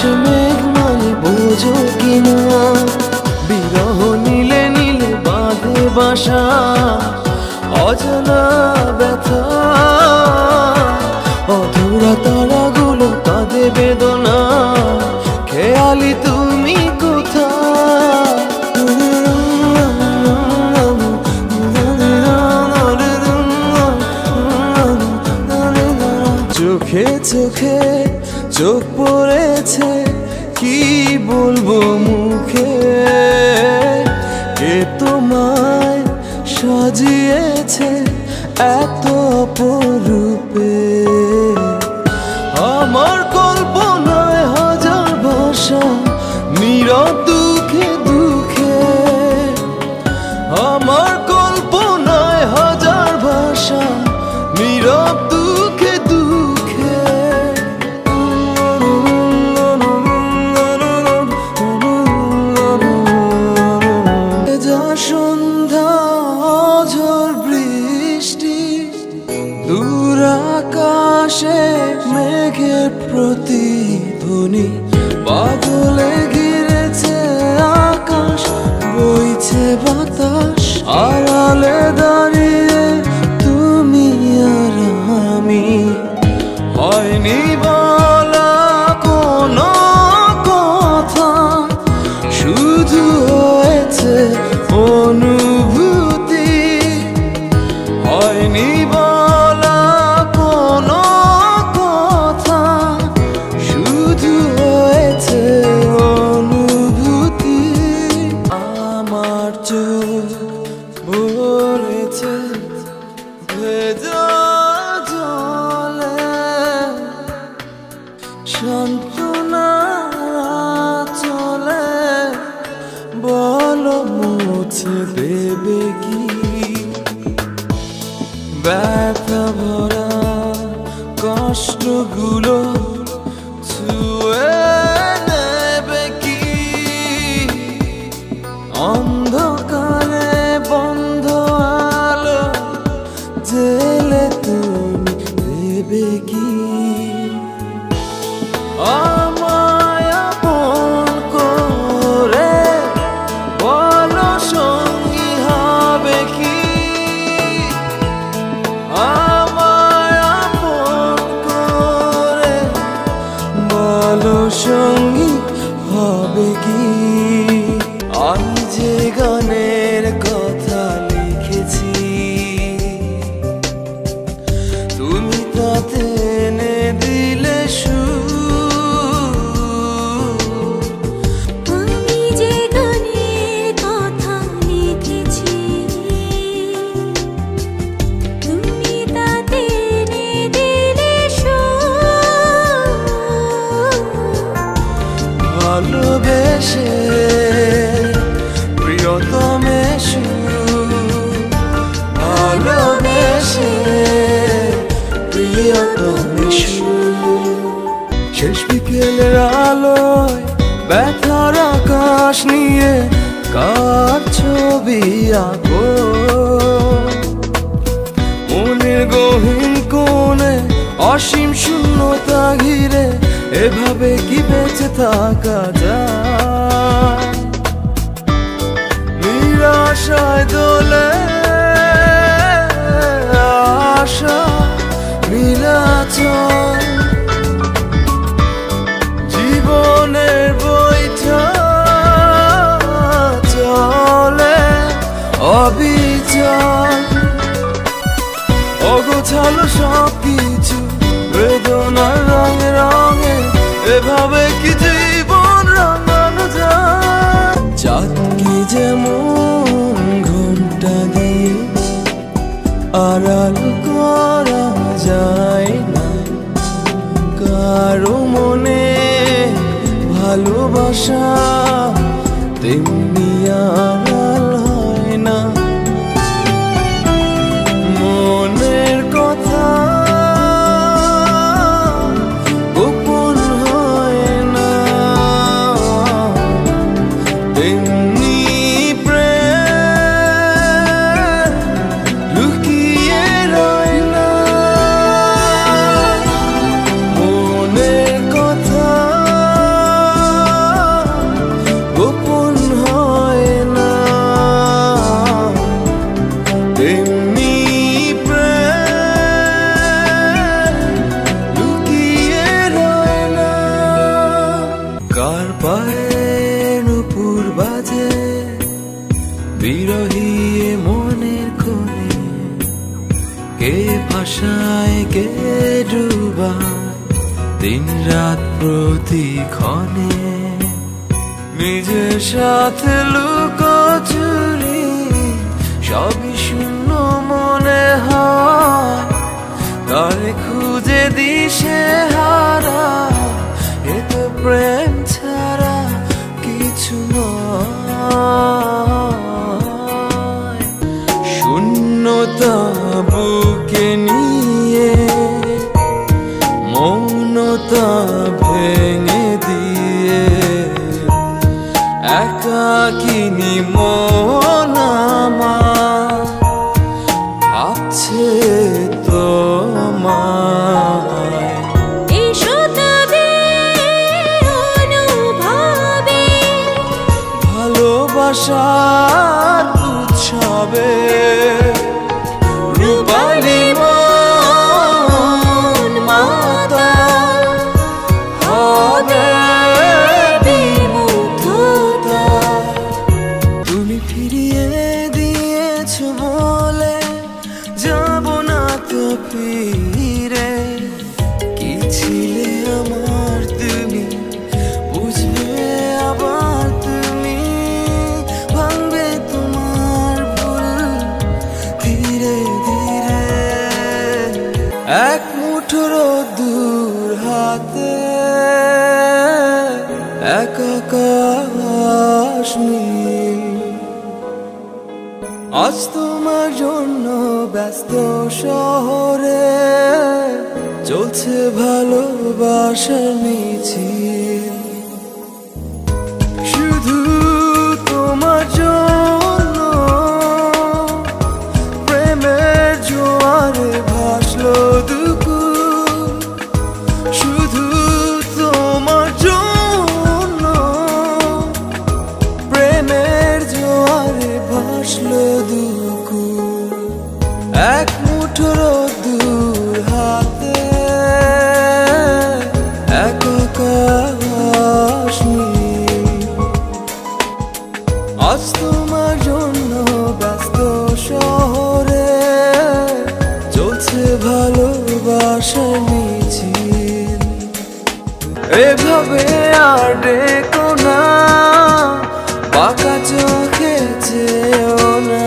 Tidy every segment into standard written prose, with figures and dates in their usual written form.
আকাশে মেঘ নয় বোঝো কিনা, বিরহ নীলে নীলে বাঁধে বাসা, অজানা ব্যথা অধুরা তারাগুলো কাঁদে বেদনা, খেয়ালি তুমি কোথায়? চোখে চোখে চোখ পড়েছে, কি বলবো মুখে, কে তোমায় সাজিয়েছে এত অপরূপে। আমার কল্পনায় হাজার ভাষা, নীরব দুঃখে দুঃখে, আমার কল্পনায় হাজার ভাষা, নীরব দুঃখে দুঃখে। যা সন্ধ্যা ঝড় বৃষ্টি, দূর আকাশে মেঘের প্রতিধ্বনি, বাদলে ঘিরেছে আকাশ, বইছে বাতাস, আড়ালে দাঁড়িয়ে তুমি আর আমি। হয়নি বলা কোনো কথা, শুধু হয়েছে অনুভূতি। হয়নি বলা কোনো কথা, শুধু হয়েছে অনুভূতি। আমার চোখ ভরেছে ভেজা জলে, সান্ত্বনা চলে, বলো মুছে দেবে কি? ব্যথা ভরা কষ্টগুলো ছুঁয়ে নেবে কি? অন্ধকারে বন্ধ আলো জেলে তুমি দেবে কি? আমায় আপন করে বলো সঙ্গী হবে কি? আমায় আপন করে বলো সঙ্গী হবে কি? আমি যে গানের কথা লিখেছি, তুমি তাতে এনে দিলে সুর। আমি যে গানের কথা লিখেছি, তুমি তাতে এনে দিলে সুর। ভালোবেসে প্রিয়তমে সুর, ভালোবেসে প্রিয়তমে সুর। শেষ বিকেলের আলোয় ব্যথার আকাশ নিয়ে কার ছবি আঁকো? মনের গহীন কোণে অসীম শূন্যতা ঘিরে, এভাবে কি বেঁচে থাকা যায়? নিরাশায় দোলে আশা নীলাচল, জীবনের বইটা চলে অবিচল। অগোছালো সবকিছু বেদনার রঙে রঙে, এভাবে কি জীবন রাঙানো যায়? চাঁদকে যেমন ঘন্টা দিয়ে আড়াল করা যায় না, কারো মনে ভালোবাসা তেমনি আড়াল হয় না। মনের কথা গোপন হয় না, তেমনি প্রেম লুকিয়ে রয় না। মনের কথা ডুবা দিন রাত প্রতিক্ষণে, নিজের সাথে লুকোচুরি সবই শূন্য মনে হয়, তারে খুঁজে দিশে হারা, এ তো প্রেম ছাড়া কিছু নয়। শূন্যতা বুকে নিয়ে মৌনতা ভেঙে দিয়ে, একাকিনী মন আমার ভাবছে তোমায়। এসো তবে অনুভবে ভালোবাসার উৎসবে, রূপালী মন মাতাল হবে বিমুগ্ধতা। তুমি ফিরিয়ে দিয়েছো বলে যাব না তো ফিরে, কি ছিলে আমার তুমি বুঝবে আবার তুমি, ভাঙবে তোমার ভুল ধীরে ধীরে। এক মুঠো রোদ্দুর হাতে এক আকাশ নীল, আজ তোমার জন্য ব্যস্ত শহরে চলছে ভালোবাসার মিছিল। শুধু তোমার জন্য প্রেমের জোয়ারে ভাসলো দুকুল, শুধু তোমার জন্য প্রেমের জোয়ারে ভাসলো দুকুল। এক মুঠো রোদ্দুর হাতে এক আকাশ নীল, আজ তোমার জন্য ব্যস্ত শহরে চলছে ভালোবাসার মিছিল। এভাবে আর ডেকো না, বাঁকা চোখে চেয়েও না,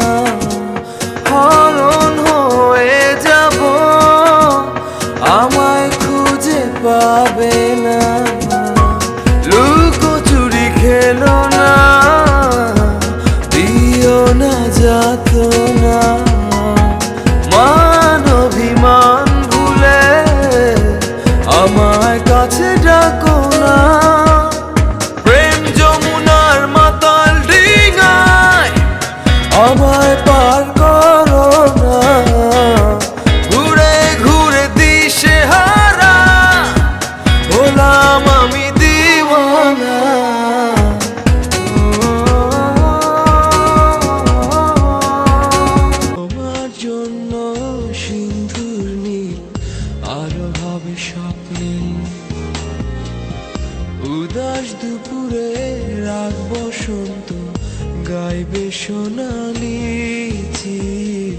হরণ হয়ে যাব আমায় খুঁজে পাবে না। লুকোচুরি খেলো না, দিও না যাতনা, মান অভিমান ভুলে আমায় কাছে ডাকো না। প্রেম যমুনার মাতাল ডিঙায় আমায় পার করো না, ঘুরে ঘুরে দিশে হারা হলাম আমি দিওয়ানা। তোমার জন্য সিন্ধুর নীল আলো হবে স্বপ্নীল, উদাস দুপুরে রাগ বসন্ত গাইবে সোনালি চিল।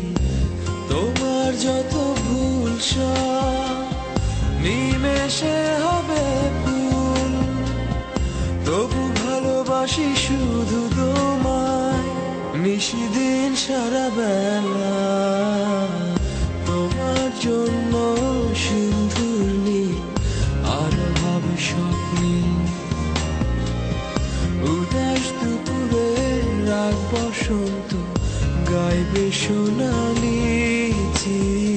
তোমার যত ভুল সব নিমেষে হবে ফুল, তবু ভালোবাসি শুধু তোমায় নিশিদিন সারা বেলা। তোমার জন্য সিন্ধুর নীল আলো হবে স্বপ্নীল, উদাস দুপুরে রাগ বসন্ত গাইবে সোনালি চিল।